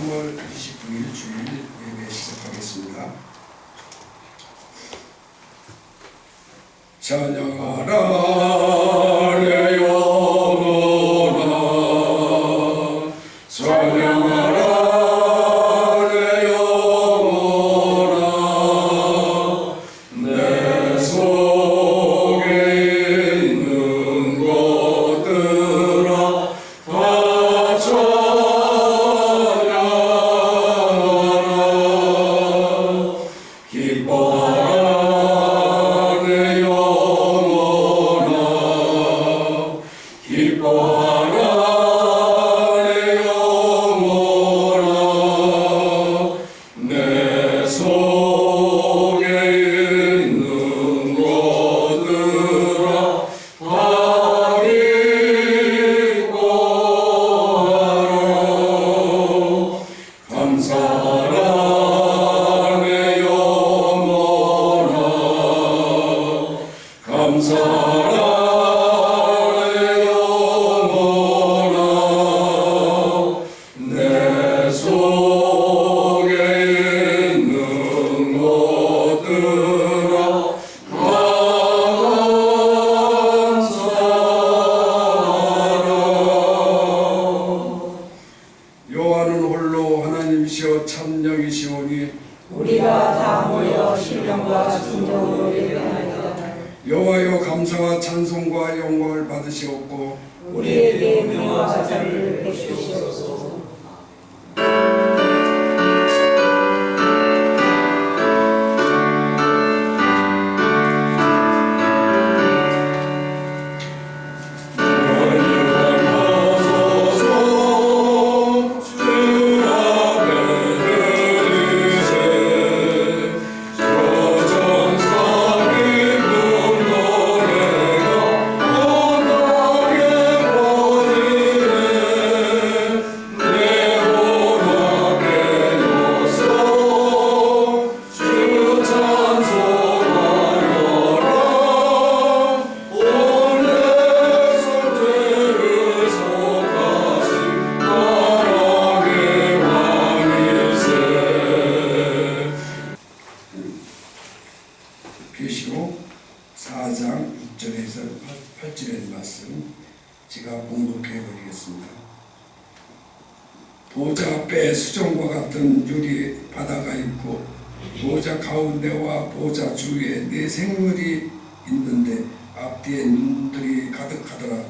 3월 29일 주일 예배 시작하겠습니다. 찬양하라 내 영혼아, 찬양하라 내 영혼아, 내 속에 있는 것들아 다 찬양하라. 기뻐하라 내 영혼아, 기뻐하라 내 영혼아, 내 속에 있는 것들아 다 기뻐하라. 감사하라 내 영혼아, 감사하라 내 영혼아, 내 속에 있는 것들아 감사하라. 여호와는 홀로 하나님이시여 참영이시오니 우리가 다 모여 신령과 진정으로 예배하리이다. 여호와여 감사와 찬송과 영광을 받으시옵고 우리에게 명화와 자비를 베푸시옵소서. 계시록 4장 6절에서 8절의 말씀 제가 봉독해 드리겠습니다. 보좌 앞에 수정과 같은 유리 바다가 있고 보좌 가운데와 보좌 주위에 네 생물이 있는데 앞뒤에 눈들이 가득하더라.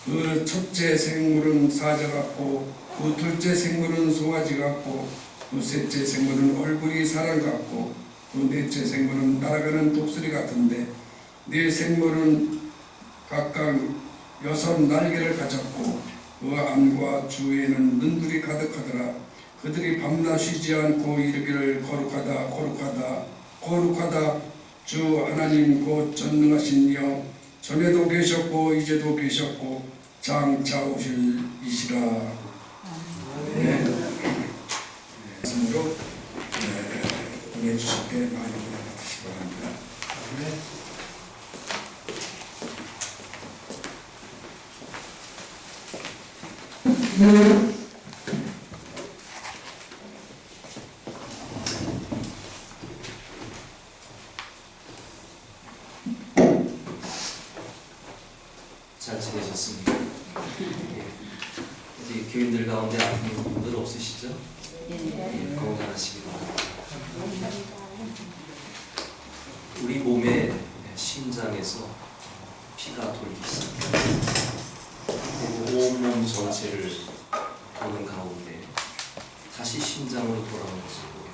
그 첫째 생물은 사자 같고 그 둘째 생물은 송아지 같고 그 셋째 생물은 얼굴이 사람 같고 그 넷째 생물은 날아가는 독수리 같은데 네 생물은 각각 6 날개를 가졌고 그 안과 주위에는 눈들이 가득하더라. 그들이 밤낮 쉬지 않고 이르기를 거룩하다 거룩하다 거룩하다 주 하나님 곧 전능하신 이여, 전에도 계셨고 이제도 계셨고 장차 오실 이시라. 네. 말씀으로 보내주실 때 많이 받으시기 바랍니다. 잘 지내셨습니까? 우리 교인들 가운데 아픈 분들 없으시죠? 건강하시기 바랍니다. 우리 몸의 심장에서 피가 돌기 시작합니다. 온몸 전체를 도는 가운데 다시 심장으로 돌아오는 것을 보게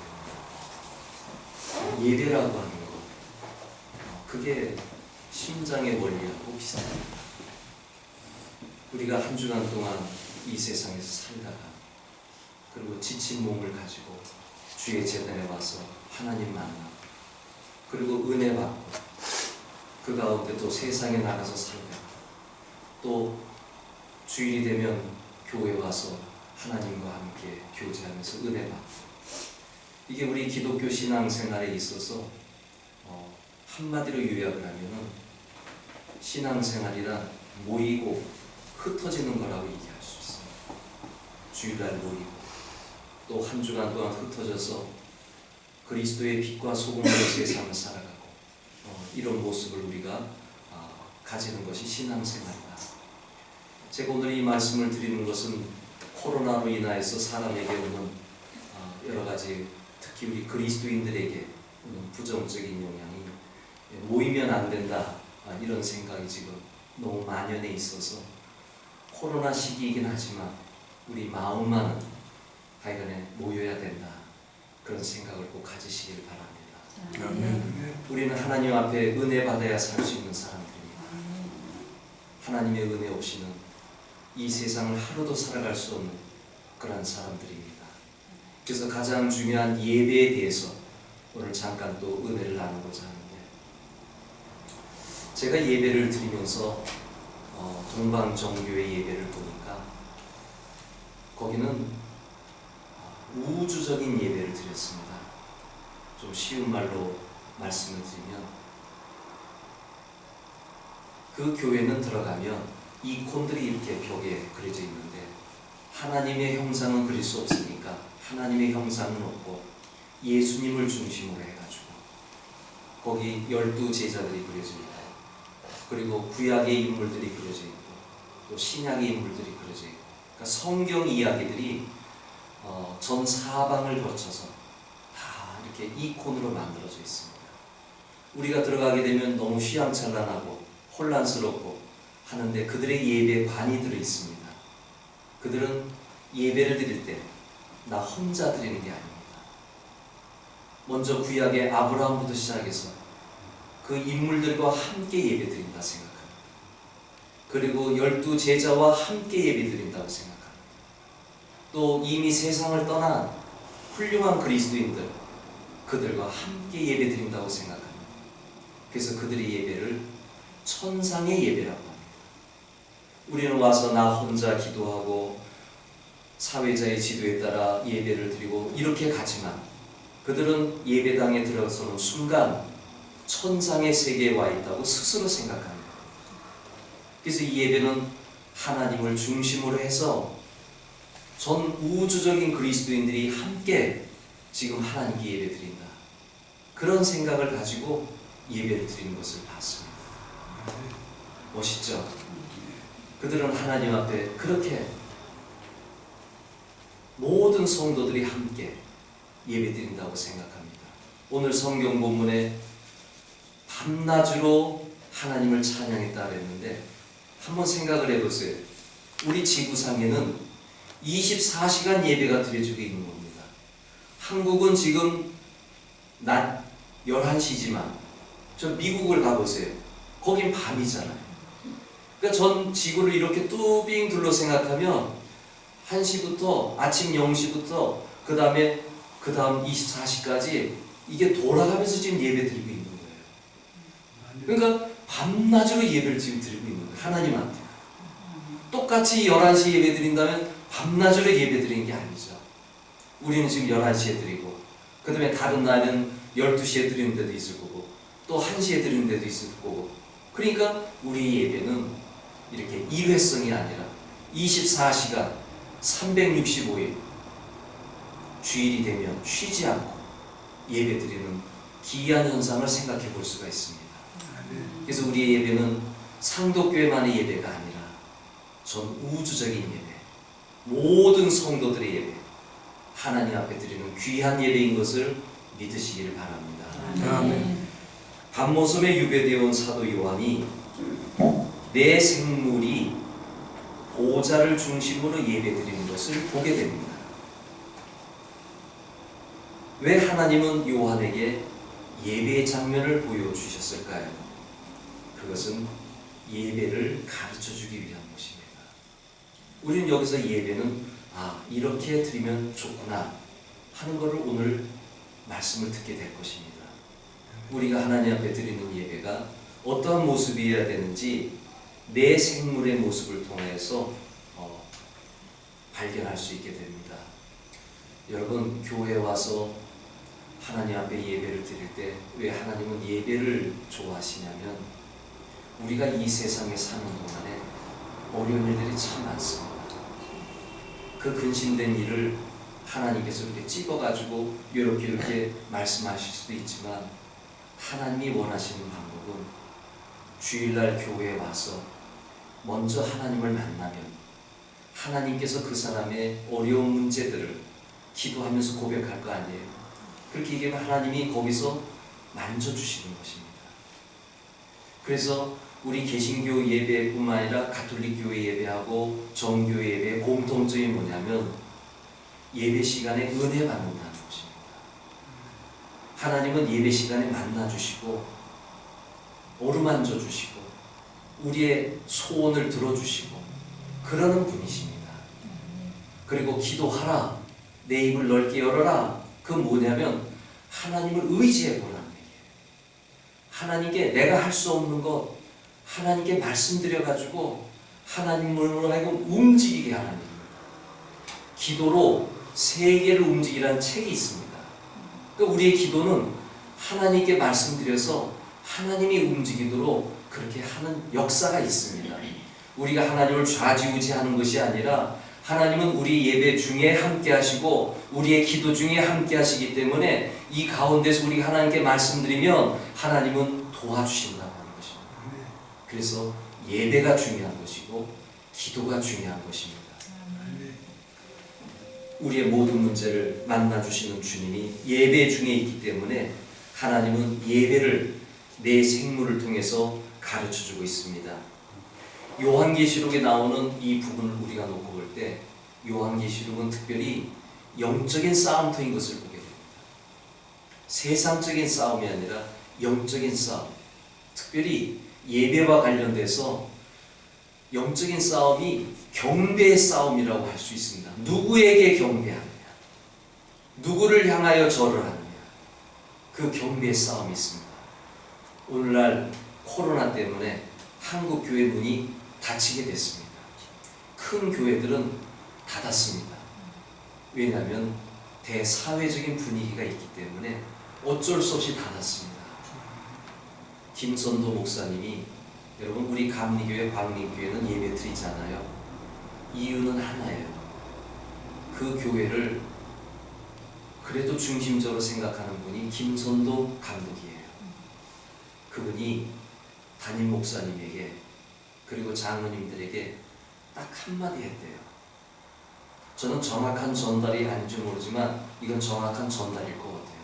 됩니다. 예배라고 하는 것, 그게 심장의 원리하고 비슷합니다. 우리가 한 주간 동안 이 세상에서 살다가 그리고 지친 몸을 가지고 주의 제단에 와서 하나님 만나 그리고 은혜 받고 그 가운데 또 세상에 나가서 살다가 또 주일이 되면 교회 와서 하나님과 함께 교제하면서 은혜 받고, 이게 우리 기독교 신앙생활에 있어서 한마디로 요약을 하면은 신앙생활이란 모이고 흩어지는 거라고 얘기할 수 있습니다. 주일날 모이고 또 한 주간 동안 흩어져서 그리스도의 빛과 소금으로 세상을 살아가고 이런 모습을 우리가 가지는 것이 신앙생활이다. 제가 오늘 이 말씀을 드리는 것은 코로나로 인하여서 사람에게 오는 여러 가지, 특히 우리 그리스도인들에게 오는 부정적인 영향이 모이면 안 된다, 이런 생각이 지금 너무 만연해 있어서 코로나 시기이긴 하지만 우리 마음만은 하여간에 모여야 된다, 그런 생각을 꼭 가지시길 바랍니다. 아멘. 우리는 하나님 앞에 은혜 받아야 살 수 있는 사람들입니다. 하나님의 은혜 없이는 이 세상을 하루도 살아갈 수 없는 그런 사람들입니다. 그래서 가장 중요한 예배에 대해서 오늘 잠깐 또 은혜를 나누고자 하는데, 제가 예배를 드리면서 동방정교회 예배를 보니까 거기는 우주적인 예배를 드렸습니다. 좀 쉬운 말로 말씀을 드리면, 그 교회는 들어가면 이콘들이 이렇게 벽에 그려져 있는데 하나님의 형상은 그릴 수 없으니까 하나님의 형상은 없고 예수님을 중심으로 해가지고 거기 12 제자들이 그려져 있고, 그리고 구약의 인물들이 그려져 있고 또 신약의 인물들이 그려져 있고, 그러니까 성경 이야기들이 전 사방을 거쳐서 다 이렇게 이콘으로 만들어져 있습니다. 우리가 들어가게 되면 너무 휘황찬란하고 혼란스럽고 하는데 그들의 예배관이 들어 있습니다. 그들은 예배를 드릴 때 나 혼자 드리는 게 아닙니다. 먼저 구약의 아브라함부터 시작해서 그 인물들과 함께 예배 드린다 생각합니다. 그리고 12 제자와 함께 예배 드린다고 생각합니다. 또 이미 세상을 떠난 훌륭한 그리스도인들, 그들과 함께 예배 드린다고 생각합니다. 그래서 그들의 예배를 천상의 예배라고 합니다. 우리는 와서 나 혼자 기도하고 사회자의 지도에 따라 예배를 드리고 이렇게 가지만, 그들은 예배당에 들어서는 순간 천상의 세계에 와 있다고 스스로 생각합니다. 그래서 이 예배는 하나님을 중심으로 해서 전 우주적인 그리스도인들이 함께 지금 하나님께 예배 드린다, 그런 생각을 가지고 예배를 드리는 것을 봤습니다. 멋있죠? 그들은 하나님 앞에 그렇게 모든 성도들이 함께 예배 드린다고 생각합니다. 오늘 성경 본문에 밤낮으로 하나님을 찬양했다 그랬는데 한번 생각을 해보세요. 우리 지구상에는 24시간 예배가 드려지고 있는 겁니다. 한국은 지금 낮 11시지만 저 미국을 가보세요. 거긴 밤이잖아요. 그러니까 전 지구를 이렇게 뚜빙 둘러 생각하면 1시부터 아침 0시부터 그 다음 24시까지 이게 돌아가면서 지금 예배 드리고 있는 거예요. 그러니까 밤낮으로 예배를 지금 드리고 있는 거예요. 하나님한테. 똑같이 11시에 예배 드린다면 밤낮으로 예배 드리는 게 아니죠. 우리는 지금 11시에 드리고, 그 다음에 다른 날은 12시에 드리는 데도 있을 거고 또 1시에 드리는 데도 있을 거고, 그러니까 우리 예배는 이렇게 일회성이 아니라 24시간 365일 주일이 되면 쉬지 않고 예배 드리는 기이한 현상을 생각해 볼 수가 있습니다. 그래서 우리의 예배는 상도교회만의 예배가 아니라 전 우주적인 예배, 모든 성도들의 예배, 하나님 앞에 드리는 귀한 예배인 것을 믿으시기를 바랍니다. 아멘. 밤모섬에 유배되어 온 사도 요한이 내 생물이 보좌를 중심으로 예배드리는 것을 보게 됩니다. 왜 하나님은 요한에게 예배의 장면을 보여주셨을까요? 그것은 예배를 가르쳐주기 위한 것입니다. 우리는 여기서 예배는 이렇게 드리면 좋구나 하는 것을 오늘 말씀을 듣게 될 것입니다. 우리가 하나님 앞에 드리는 예배가 어떠한 모습이어야 되는지 내 생물의 모습을 통해서 발견할 수 있게 됩니다. 여러분, 교회에 와서 하나님 앞에 예배를 드릴 때 왜 하나님은 예배를 좋아하시냐면, 우리가 이 세상에 사는 동안에 어려운 일들이 참 많습니다. 그 근심된 일을 하나님께서 이렇게 찍어가지고 이렇게 말씀하실 수도 있지만 하나님이 원하시는 방법은 주일날 교회에 와서 먼저 하나님을 만나면 하나님께서 그 사람의 어려운 문제들을 기도하면서 고백할 거 아니에요. 그렇게 얘기하면 하나님이 거기서 만져주시는 것입니다. 그래서 우리 개신교 예배뿐만 아니라 가톨릭 교회 예배하고 정교회 예배의 공통점이 뭐냐면 예배 시간에 은혜 받는다는 것입니다. 하나님은 예배 시간에 만나주시고 어루만져 주시고 우리의 소원을 들어주시고 그러는 분이십니다. 그리고 기도하라, 내 입을 넓게 열어라. 그 뭐냐면 하나님을 의지해 보라는 얘기예요. 하나님께 내가 할 수 없는 것 하나님께 말씀드려가지고 하나님으로 하여금 움직이게 하는 겁니다. 기도로 세계를 움직이라는 책이 있습니다. 그러니까 우리의 기도는 하나님께 말씀드려서 하나님이 움직이도록 그렇게 하는 역사가 있습니다. 우리가 하나님을 좌지우지하는 것이 아니라 하나님은 우리 예배 중에 함께 하시고 우리의 기도 중에 함께 하시기 때문에 이 가운데서 우리가 하나님께 말씀드리면 하나님은 도와주신다고 하는 것입니다. 그래서 예배가 중요한 것이고 기도가 중요한 것입니다. 우리의 모든 문제를 만나주시는 주님이 예배 중에 있기 때문에 하나님은 예배를 내 생물을 통해서 가르쳐주고 있습니다. 요한계시록에 나오는 이 부분을 우리가 놓고 볼 때 요한계시록은 특별히 영적인 싸움터인 것을 보게 됩니다. 세상적인 싸움이 아니라 영적인 싸움, 특별히 예배와 관련돼서 영적인 싸움이 경배의 싸움이라고 할 수 있습니다. 누구에게 경배하느냐, 누구를 향하여 절을 하느냐, 그 경배의 싸움이 있습니다. 오늘날 코로나 때문에 한국 교회 문이 닫히게 됐습니다. 큰 교회들은 닫았습니다. 왜냐하면 대사회적인 분위기가 있기 때문에 어쩔 수 없이 닫았습니다. 김선도 목사님이 여러분 우리 감리교회 광림교회는 예배 드리잖아요. 이유는 하나예요. 그 교회를 그래도 중심적으로 생각하는 분이 김선도 감독이에요. 그분이 담임 목사님에게 그리고 장로님들에게 딱 한마디 했대요. 저는 정확한 전달이 아닌지 모르지만 이건 정확한 전달일 것 같아요.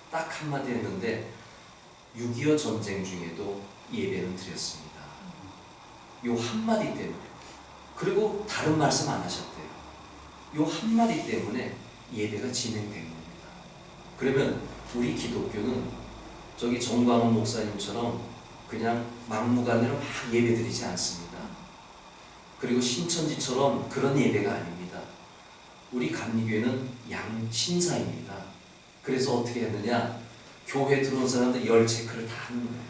딱 한마디 했는데 6.25 전쟁 중에도 예배는 드렸습니다. 요 한마디 때문에. 그리고 다른 말씀 안 하셨대요. 요 한마디 때문에 예배가 진행된 겁니다. 그러면 우리 기독교는 저기 정광훈 목사님처럼 그냥 막무가내로 막 예배 드리지 않습니다. 그리고 신천지처럼 그런 예배가 아닙니다. 우리 감리교회는 양신사입니다. 그래서 어떻게 했느냐, 교회 들어온 사람들 열 체크를 다 하는 거예요.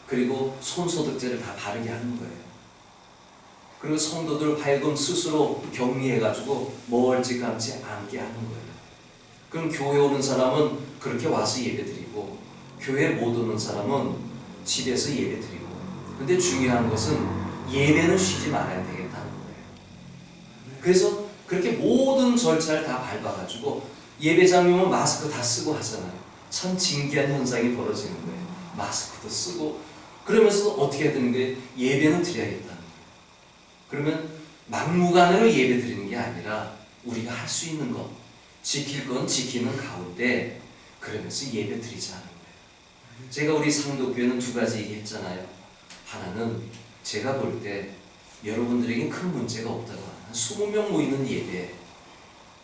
그리고 손소독제를 다 바르게 하는 거예요. 그리고 성도들 하여금 스스로 격리해가지고 멀찌감치 않게 하는 거예요. 그럼 교회 오는 사람은 그렇게 와서 예배드리고 교회 못 오는 사람은 집에서 예배드리고. 근데 중요한 것은 예배는 쉬지 말아야 되겠다는 거예요. 그래서 그렇게 모든 절차를 다 밟아가지고 예배장이면 마스크 다 쓰고 하잖아요. 참 신기한 현상이 벌어지는 거예요. 마스크도 쓰고 그러면서 어떻게 해야 되는 거예요? 예배는 드려야겠다는 거예요. 그러면 막무가내로 예배 드리는 게 아니라 우리가 할 수 있는 것, 지킬 건 지키는 가운데 그러면서 예배 드리자는 거예요. 제가 우리 상도교회는 두 가지 얘기했잖아요. 하나는 제가 볼 때 여러분들에게 큰 문제가 없다고 하는 한 20명 모이는 예배.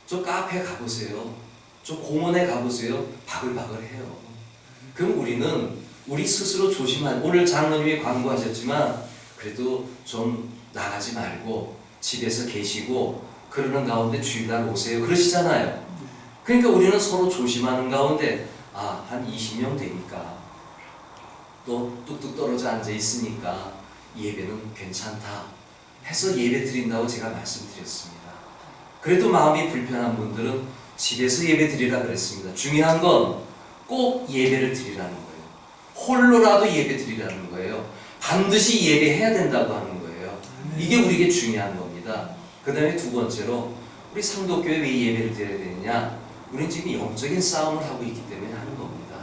저 카페 가보세요. 저 공원에 가보세요. 바글바글해요. 그럼 우리는 우리 스스로 조심하는, 오늘 장로님이 광고하셨지만 그래도 좀 나가지 말고 집에서 계시고 그러는 가운데 주일날 오세요 그러시잖아요. 그러니까 우리는 서로 조심하는 가운데 한 20명 되니까 또 뚝뚝 떨어져 앉아 있으니까 예배는 괜찮다 해서 예배 드린다고 제가 말씀드렸습니다. 그래도 마음이 불편한 분들은 집에서 예배 드리라 그랬습니다. 중요한 건 꼭 예배를 드리라는 거예요. 홀로라도 예배 드리라는 거예요. 반드시 예배해야 된다고 하는 거예요. 이게 우리에게 중요한 겁니다. 그 다음에 두 번째로 우리 상도교회 왜 예배를 드려야 되느냐? 우리는 지금 영적인 싸움을 하고 있기 때문에 하는 겁니다.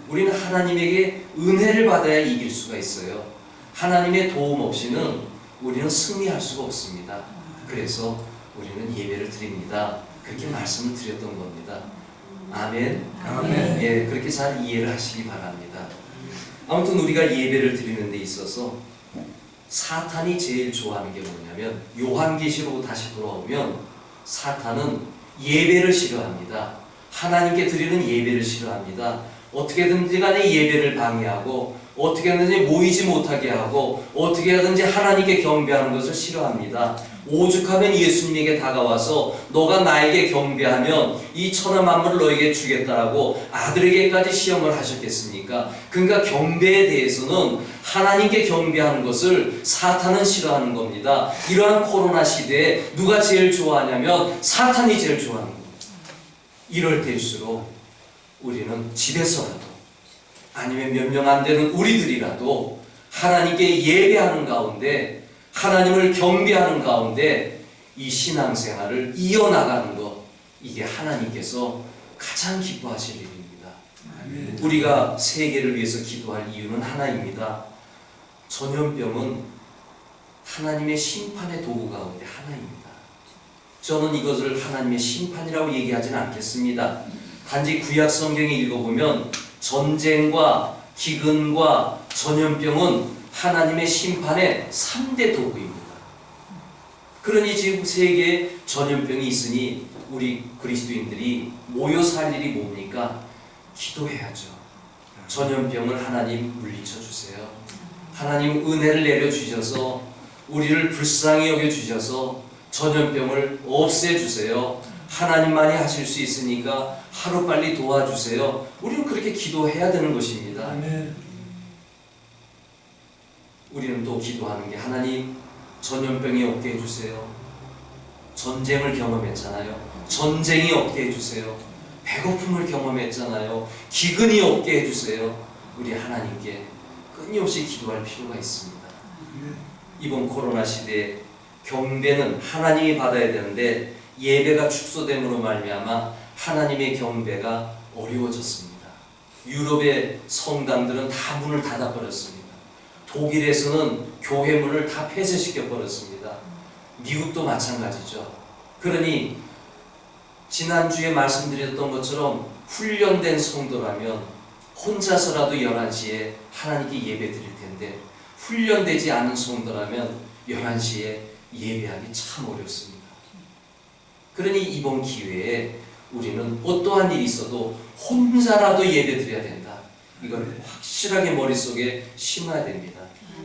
우리는 하나님에게 은혜를 받아야 이길 수가 있어요. 하나님의 도움 없이는 우리는 승리할 수가 없습니다. 그래서 우리는 예배를 드립니다. 그렇게 말씀을 드렸던 겁니다. 아멘. 아멘. 예, 그렇게 잘 이해를 하시기 바랍니다. 아무튼 우리가 예배를 드리는 데 있어서 사탄이 제일 좋아하는 게 뭐냐면, 요한계시로 다시 돌아오면 사탄은 예배를 싫어합니다. 하나님께 드리는 예배를 싫어합니다. 어떻게든지 간에 예배를 방해하고 어떻게든지 모이지 못하게 하고 어떻게든지 하나님께 경배하는 것을 싫어합니다. 오죽하면 예수님에게 다가와서 너가 나에게 경배하면 이 천하 만물을 너에게 주겠다라고 아들에게까지 시험을 하셨겠습니까? 그러니까 경배에 대해서는 하나님께 경배하는 것을 사탄은 싫어하는 겁니다. 이러한 코로나 시대에 누가 제일 좋아하냐면 사탄이 제일 좋아하는 겁니다. 이럴 때일수록 우리는 집에서라도 아니면 몇 명 안 되는 우리들이라도 하나님께 예배하는 가운데, 하나님을 경배하는 가운데 이 신앙생활을 이어나가는 것, 이게 하나님께서 가장 기뻐하실 일입니다. 아멘. 우리가 세계를 위해서 기도할 이유는 하나입니다. 전염병은 하나님의 심판의 도구 가운데 하나입니다. 저는 이것을 하나님의 심판이라고 얘기하지는 않겠습니다. 단지 구약 성경에 읽어보면 전쟁과 기근과 전염병은 하나님의 심판의 3대 도구입니다. 그러니 지금 세계에 전염병이 있으니 우리 그리스도인들이 모여 살 일이 뭡니까? 기도해야죠. 전염병을 하나님 물리쳐 주세요. 하나님 은혜를 내려주셔서 우리를 불쌍히 여겨주셔서 전염병을 없애주세요. 하나님만이 하실 수 있으니까 하루빨리 도와주세요. 우리는 그렇게 기도해야 되는 것입니다. 아멘. 우리는 또 기도하는 게, 하나님 전염병이 없게 해주세요. 전쟁을 경험했잖아요. 전쟁이 없게 해주세요. 배고픔을 경험했잖아요. 기근이 없게 해주세요. 우리 하나님께 끊임없이 기도할 필요가 있습니다. 이번 코로나 시대에 경배는 하나님이 받아야 되는데 예배가 축소됨으로 말미암아 하나님의 경배가 어려워졌습니다. 유럽의 성당들은 다 문을 닫아버렸습니다. 독일에서는 교회 문을 다 폐쇄시켜 버렸습니다. 미국도 마찬가지죠. 그러니 지난주에 말씀드렸던 것처럼 훈련된 성도라면 혼자서라도 11시에 하나님께 예배 드릴 텐데, 훈련되지 않은 성도라면 11시에 예배하기 참 어렵습니다. 그러니 이번 기회에 우리는 어떠한 일이 있어도 혼자라도 예배 드려야 된다. 이걸 확실하게 머릿속에 심어야 됩니다.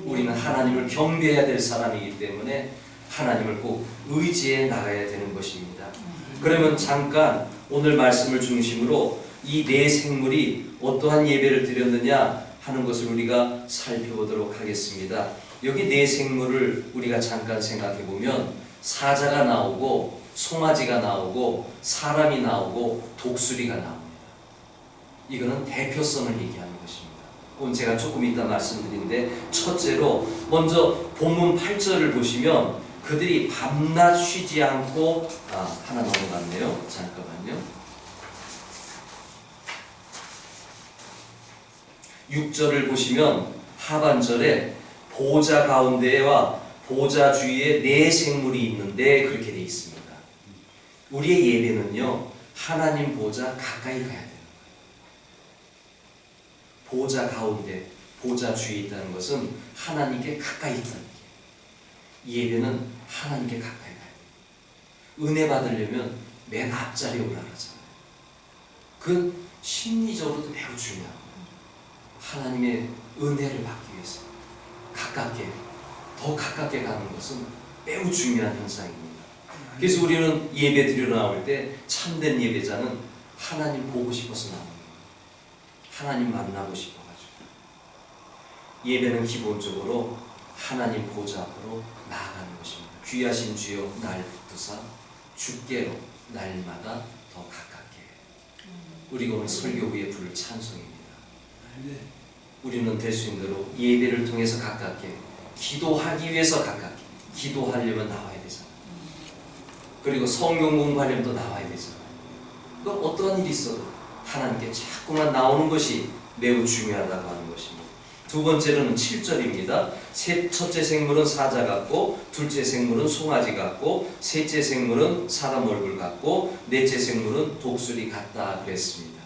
우리는 하나님을 경배해야 될 사람이기 때문에 하나님을 꼭 의지해 나가야 되는 것입니다. 그러면 잠깐 오늘 말씀을 중심으로 이 네 생물이 어떠한 예배를 드렸느냐 하는 것을 우리가 살펴보도록 하겠습니다. 여기 네 생물을 우리가 잠깐 생각해 보면 사자가 나오고 송아지가 나오고 사람이 나오고 독수리가 나옵니다. 이거는 대표성을 얘기하는 것입니다. 그건 제가 조금 이따 말씀드리는데, 첫째로 먼저 본문 8절을 보시면 그들이 밤낮 쉬지 않고 하나 넘어갔네요. 잠깐만요. 6절을 보시면 하반절에 보좌 가운데와 보좌 주위에 네 생물이 있는데 그렇게 되어 있습니다. 우리의 예배는요, 하나님 보좌 가까이 가야 돼요. 보좌 가운데, 보좌 주위에 있다는 것은 하나님께 가까이 있다는 얘기예요. 예배는 하나님께 가까이 가야 돼요. 은혜 받으려면 맨 앞자리에 올라가잖아요. 그 심리적으로도 매우 중요합니다. 하나님의 은혜를 받기 위해서 가깝게, 더 가깝게 가는 것은 매우 중요한 현상입니다. 그래서 우리는 예배 드리러 나올 때 참된 예배자는 하나님 보고 싶어서 나오는 거예요. 하나님 만나고 싶어가지고. 예배는 기본적으로 하나님 보좌 앞으로 나아가는 것입니다. 귀하신 주여 날 붙드사 주께로 날마다 더 가깝게. 우리가 오늘 설교 후에 부를 찬송입니다. 우리는 될 수 있는 대로 예배를 통해서 가깝게, 기도하기 위해서 가깝게, 기도하려면 나와야 되잖아요. 그리고 성경 공부하려면 나와야 되잖아요. 그 어떠한 일이 있어도 하나님께 자꾸만 나오는 것이 매우 중요하다고 하는 것입니다. 두 번째로는 7절입니다. 첫째 생물은 사자 같고, 둘째 생물은 송아지 같고, 셋째 생물은 사람 얼굴 같고, 넷째 생물은 독수리 같다 그랬습니다.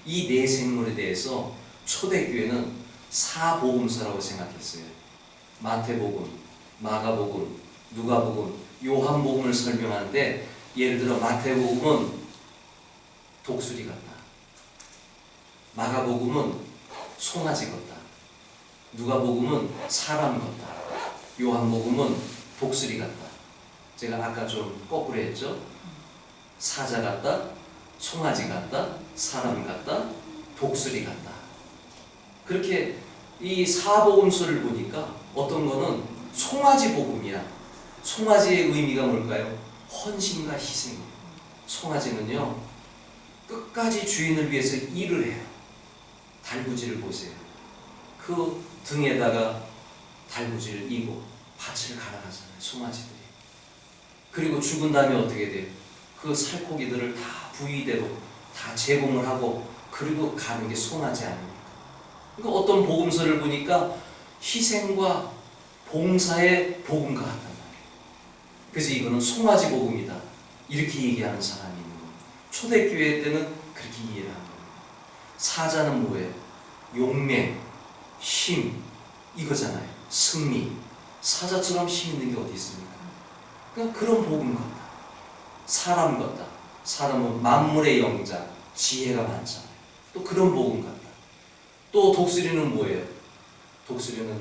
이 네 생물에 대해서 초대교회는 사복음서라고 생각했어요. 마태복음, 마가복음, 누가복음, 요한복음을 설명하는데, 예를 들어 마태복음은 독수리 같다, 마가복음은 송아지 같다, 누가복음은 사람 같다, 요한복음은 독수리 같다. 제가 아까 좀 거꾸로 했죠. 사자 같다, 송아지 같다, 사람 같다, 독수리 같다. 그렇게 이 사복음서를 보니까 어떤 거는 송아지 복음이야. 송아지의 의미가 뭘까요? 헌신과 희생이에요. 송아지는요, 끝까지 주인을 위해서 일을 해요. 달구지를 보세요. 그 등에다가 달구지를 이고 밭을 갈아가잖아요, 송아지들이. 그리고 죽은 다음에 어떻게 돼요? 그 살코기들을 다 부위대로 다 제공을 하고, 그리고 가는 게 송아지 아닙니까? 그러니까 어떤 복음서를 보니까 희생과 봉사의 복음과 같단 말이에요. 그래서 이거는 송아지 복음이다, 이렇게 얘기하는 사람이 있는 겁니다. 초대교회 때는 그렇게 이해를 한 겁니다. 사자는 뭐예요? 용맹, 힘, 이거잖아요. 승리. 사자처럼 힘 있는 게 어디 있습니까? 그러니까 그런 복음 같다. 사람 같다. 사람은 만물의 영장, 지혜가 많잖아요. 또 그런 복음 같다. 또 독수리는 뭐예요? 독수리는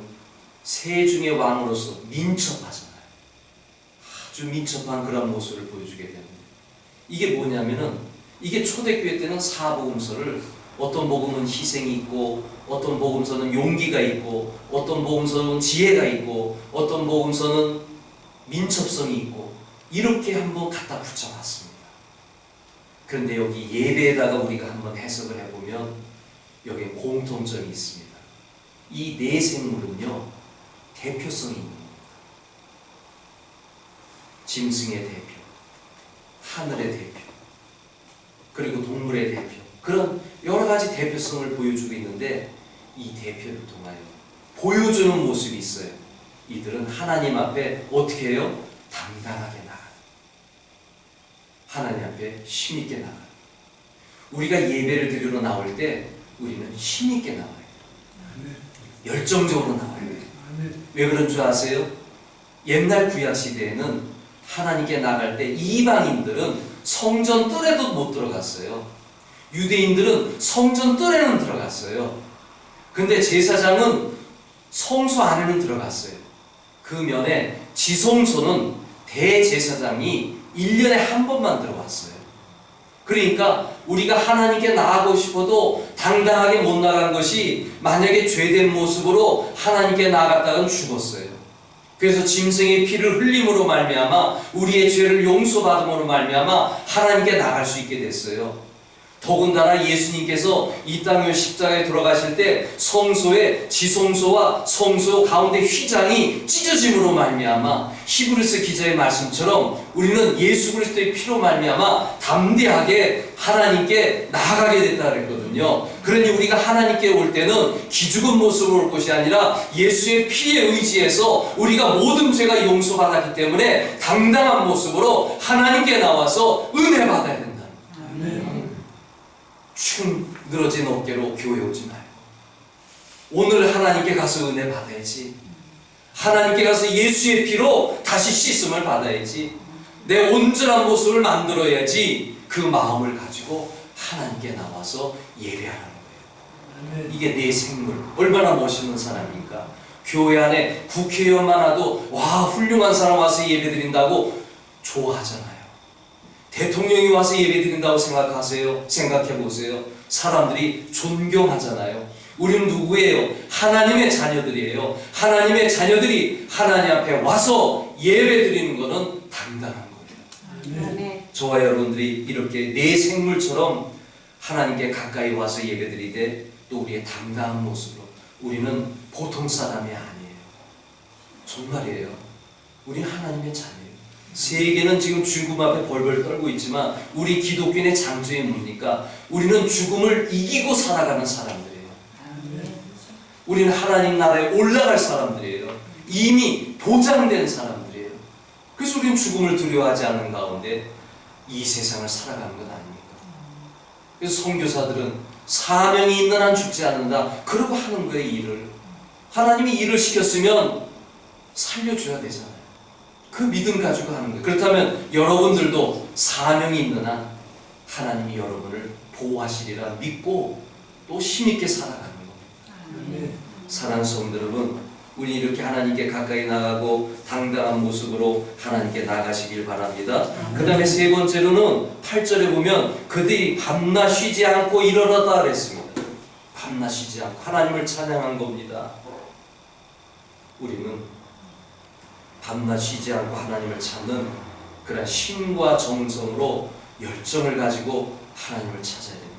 새 중의 왕으로서 민첩하잖아요. 아주 민첩한 그런 모습을 보여주게 됩니다. 이게 뭐냐면은, 이게 초대교회 때는 사복음서를, 어떤 복음은 희생이 있고, 어떤 복음서는 용기가 있고, 어떤 복음서는 지혜가 있고, 어떤 복음서는 민첩성이 있고, 이렇게 한번 갖다 붙여봤습니다. 그런데 여기 예배에다가 우리가 한번 해석을 해보면 여기에 공통점이 있습니다. 이 네 생물은요, 대표성이 있는 겁니다. 짐승의 대표, 하늘의 대표, 그리고 동물의 대표, 그런 여러 가지 대표성을 보여주고 있는데, 이 대표를 통하여 보여주는 모습이 있어요. 이들은 하나님 앞에 어떻게 해요? 당당하게 나가요. 하나님 앞에 힘있게 나가요. 우리가 예배를 드리러 나올 때 우리는 힘있게 나와요. 열정적으로 나와요. 왜 그런 줄 아세요? 옛날 구약 시대에는 하나님께 나갈 때 이방인들은 성전 뜰에도 못 들어갔어요. 유대인들은 성전 뜰에는 들어갔어요. 근데 제사장은 성소 안에는 들어갔어요. 그 면에 지성소는 대제사장이 1년에 한 번만 들어왔어요. 그러니까 우리가 하나님께 나아가고 싶어도 당당하게 못 나간 것이, 만약에 죄된 모습으로 하나님께 나아갔다간 죽었어요. 그래서 짐승의 피를 흘림으로 말미암아 우리의 죄를 용서받음으로 말미암아 하나님께 나갈 수 있게 됐어요. 더군다나 예수님께서 이 땅의 십자가에 돌아가실 때 성소의 지성소와 성소 가운데 휘장이 찢어짐으로 말미암아, 히브리서 기자의 말씀처럼 우리는 예수 그리스도의 피로 말미암아 담대하게 하나님께 나아가게 됐다 그랬거든요. 그러니 우리가 하나님께 올 때는 기죽은 모습으로 올 것이 아니라 예수의 피에 의지해서 우리가 모든 죄가 용서받았기 때문에 당당한 모습으로 하나님께 나와서 은혜 받아야 된다. 축 늘어진 어깨로 교회 오지 말고 오늘 하나님께 가서 은혜 받아야지. 하나님께 가서 예수의 피로 다시 씻음을 받아야지. 내 온전한 모습을 만들어야지. 그 마음을 가지고 하나님께 나와서 예배하는 거예요. 이게 내 생물. 얼마나 멋있는 사람입니까? 교회 안에 국회의원만 와도 와, 훌륭한 사람 와서 예배 드린다고 좋아하잖아요. 대통령이 와서 예배 드린다고 생각해 보세요. 사람들이 존경하잖아요. 우리는 누구예요? 하나님의 자녀들이에요. 하나님의 자녀들이 하나님 앞에 와서 예배 드리는 것은 당당한 거예요. 네. 저와 여러분들이 이렇게 내 생물처럼 하나님께 가까이 와서 예배 드리되 또 우리의 당당한 모습으로, 우리는 보통 사람이 아니에요. 정말이에요. 우리 하나님의 자녀예요. 세계는 지금 죽음 앞에 벌벌 떨고 있지만 우리 기독교인의 장점이 뭡니까? 우리는 죽음을 이기고 살아가는 사람들이에요. 우리는 하나님 나라에 올라갈 사람들이에요. 이미 보장된 사람들이에요. 그래서 우리는 죽음을 두려워하지 않는 가운데 이 세상을 살아가는 것 아닙니까? 그래서 선교사들은 사명이 있는 한 죽지 않는다. 그러고 하는 거예요, 일을. 하나님이 일을 시켰으면 살려줘야 되잖아요. 그 믿음 가지고 하는 거예요. 그렇다면 여러분들도 사명이 있는 한 하나님이 여러분을 보호하시리라 믿고 또 힘있게 살아가는 겁니다. 사랑하는 성도 여러분, 우리 이렇게 하나님께 가까이 나가고 당당한 모습으로 하나님께 나가시길 바랍니다. 그 다음에 세 번째로는 8절에 보면 그들이 밤낮 쉬지 않고 일어나다 그랬습니다. 밤낮 쉬지 않고 하나님을 찬양한 겁니다. 우리는 밤낮 쉬지 않고 하나님을 찾는 그런 심과 정성으로 열정을 가지고 하나님을 찾아야 됩니다.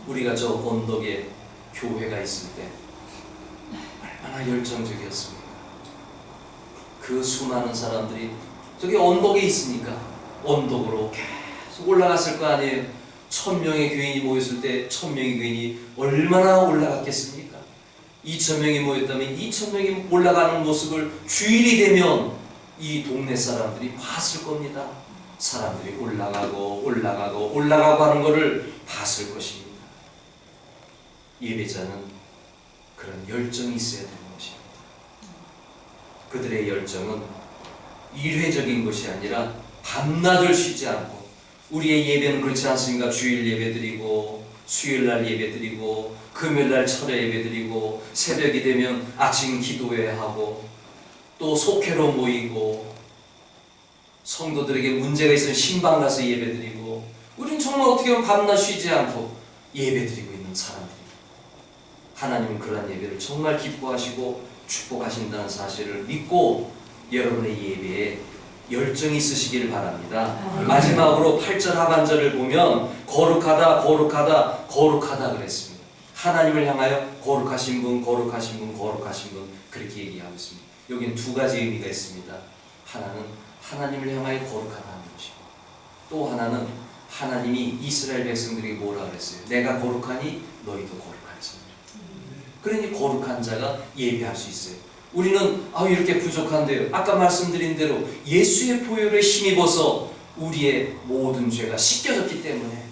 우리가 저 언덕에 교회가 있을 때 얼마나 열정적이었습니까? 그 수많은 사람들이 저기 언덕에 있으니까 언덕으로 계속 올라갔을 거 아니에요. 1000명의 교인이 모였을 때 1000명의 교인이 얼마나 올라갔겠습니까? 2000명이 모였다면 2000명이 올라가는 모습을 주일이 되면 이 동네 사람들이 봤을 겁니다. 사람들이 올라가고 하는 것을 봤을 것입니다. 예배자는 그런 열정이 있어야 되는 것입니다. 그들의 열정은 일회적인 것이 아니라 밤낮을 쉬지 않고, 우리의 예배는 그렇지 않습니까? 주일 예배드리고 수요일날 예배드리고 금요일날 철회 예배드리고 새벽이 되면 아침 기도회 하고 또 속회로 모이고 성도들에게 문제가 있으면 신방 가서 예배드리고, 우리는 정말 어떻게 보면 밤낮 쉬지 않고 예배드리고 있는 사람들입니다. 하나님은 그러한 예배를 정말 기뻐하시고 축복하신다는 사실을 믿고 여러분의 예배에 열정이 있으시길 바랍니다. 마지막으로 8절 하반절을 보면 거룩하다 그랬습니다. 하나님을 향하여 거룩하신 분 그렇게 얘기하고 있습니다. 여기는 두 가지 의미가 있습니다. 하나는 하나님을 향하여 거룩하다는 것이고, 또 하나는 하나님이 이스라엘 백성들에게 뭐라 그랬어요? 내가 거룩하니 너희도 거룩하지. 그러니 거룩한 자가 예배할 수 있어요. 우리는 이렇게 부족한데요. 아까 말씀드린 대로 예수의 보혈에 힘입어서 우리의 모든 죄가 씻겨졌기 때문에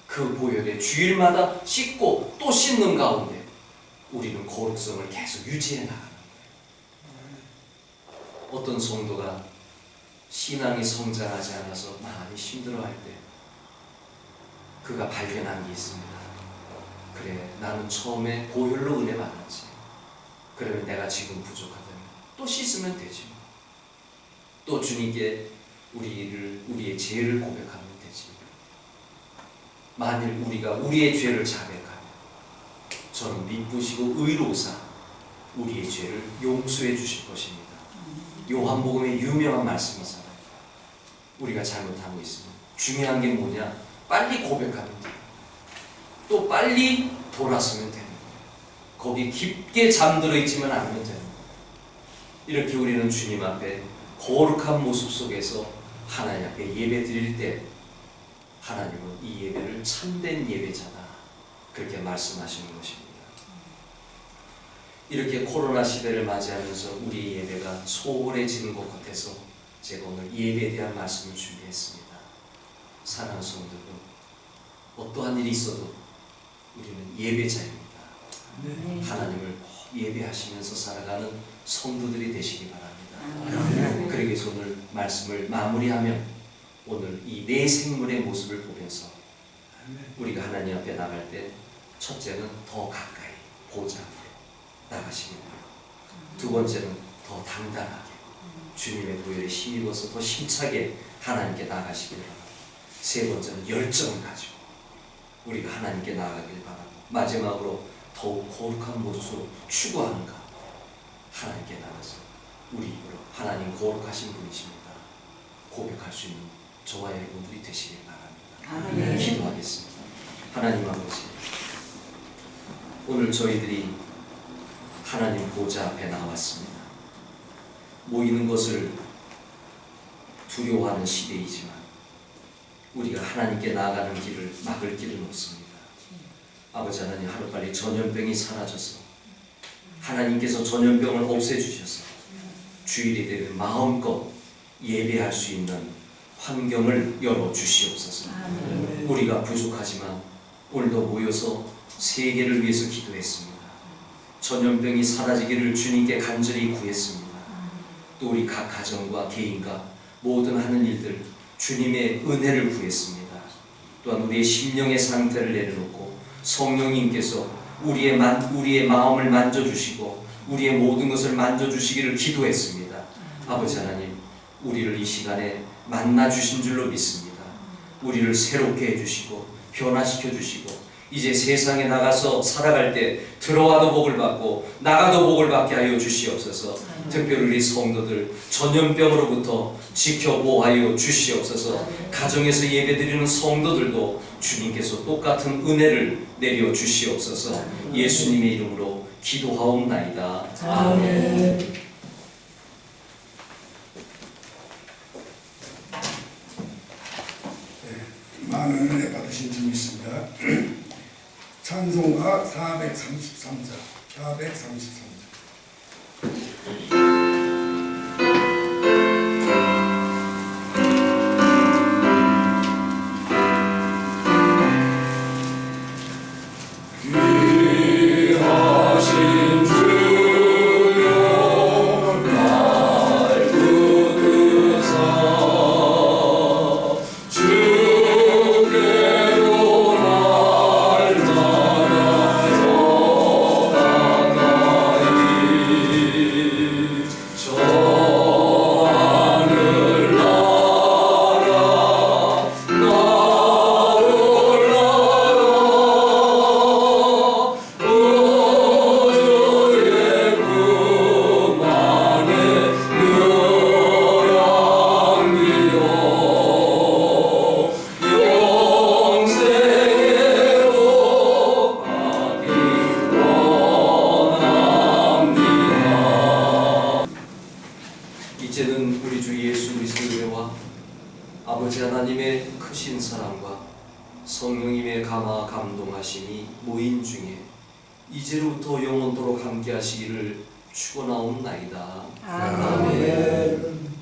그 보혈에 주일마다 씻고 또 씻는 가운데 우리는 거룩성을 계속 유지해 나가는 거예요. 어떤 성도가 신앙이 성장하지 않아서 많이 힘들어할 때 그가 발견한 게 있습니다. 그래, 나는 처음에 보혈로 은혜 받았지. 그러면 내가 지금 부족하다면 또 씻으면 되지. 또 주님께 우리의 죄를 고백하면 되지. 만일 우리가 우리의 죄를 자백하면 저는 미쁘시고 의로우사 우리의 죄를 용서해 주실 것입니다. 요한복음의 유명한 말씀이잖아요. 우리가 잘못하고 있으면 중요한 게 뭐냐? 빨리 고백하면 돼요. 또 빨리 돌아서면 돼요. 거기 깊게 잠들어 있지만 않으면 됩니다. 이렇게 우리는 주님 앞에 거룩한 모습 속에서 하나님 앞에 예배 드릴 때 하나님은 이 예배를 참된 예배자다 그렇게 말씀하시는 것입니다. 이렇게 코로나 시대를 맞이하면서 우리의 예배가 소홀해지는 것 같아서 제가 오늘 예배에 대한 말씀을 준비했습니다. 사랑하는 성도 여러분, 어떠한 일이 있어도 우리는 예배자입니다. 하나님을 예배하시면서 살아가는 성도들이 되시기 바랍니다. 그러기 위해서 오늘 말씀을 마무리하면 오늘 이 네 생물의 모습을 보면서 우리가 하나님 앞에 나갈 때 첫째는 더 가까이 보좌 앞에 나가시기 바랍니다. 두 번째는 더 당당하게 주님의 보혈에 힘입어서 더 힘차게 하나님께 나가시길 바랍니다. 세 번째는 열정을 가지고 우리가 하나님께 나아가길 바랍니다. 마지막으로 더욱 거룩한 모습으로 추구하는가 하나님께 나가서 우리 입으로 하나님 거룩하신 분이십니다 고백할 수 있는 저와 여러분들이 되시길 바랍니다. 기도하겠습니다. 하나님 아버지, 오늘 저희들이 하나님 보좌 앞에 나왔습니다. 모이는 것을 두려워하는 시대이지만 우리가 하나님께 나아가는 길을 막을 길은 없습니다. 아버지 하나님, 하루빨리 전염병이 사라져서 하나님께서 전염병을 없애주셔서 주일이 되면 마음껏 예배할 수 있는 환경을 열어주시옵소서. 우리가 부족하지만 오늘도 모여서 세계를 위해서 기도했습니다. 전염병이 사라지기를 주님께 간절히 구했습니다. 또 우리 각 가정과 개인과 모든 하는 일들 주님의 은혜를 구했습니다. 또한 우리의 심령의 상태를 내려놓고 성령님께서 우리의 마음을 만져주시고 우리의 모든 것을 만져주시기를 기도했습니다. 아버지 하나님, 우리를 이 시간에 만나주신 줄로 믿습니다. 우리를 새롭게 해주시고 변화시켜 주시고 이제 세상에 나가서 살아갈 때 들어와도 복을 받고 나가도 복을 받게 하여 주시옵소서. 특별히 우리 성도들 전염병으로부터 지켜 보호하여 주시옵소서. 가정에서 예배드리는 성도들도 주님께서 똑같은 은혜를 내려 주시옵소서. 예수님의 이름으로 기도하옵나이다. 아멘. 많은 은혜 받으신 줄 믿습니다. 찬송가 433자. 귀하신 주여 날 부르사 주께로 날 따라서 가까이 저 하늘나라 우주의 품 안에 누락이요 영생의 복 받기 원합니다. 이제는 우리 주 예수 그리스도의 은혜와 아버지 하나님의 크신 사랑과 성령님의 감화 감동하심이 모인 중에 이제로부터 영원토록 함께 하시기를 축원하옵나이다. 아멘.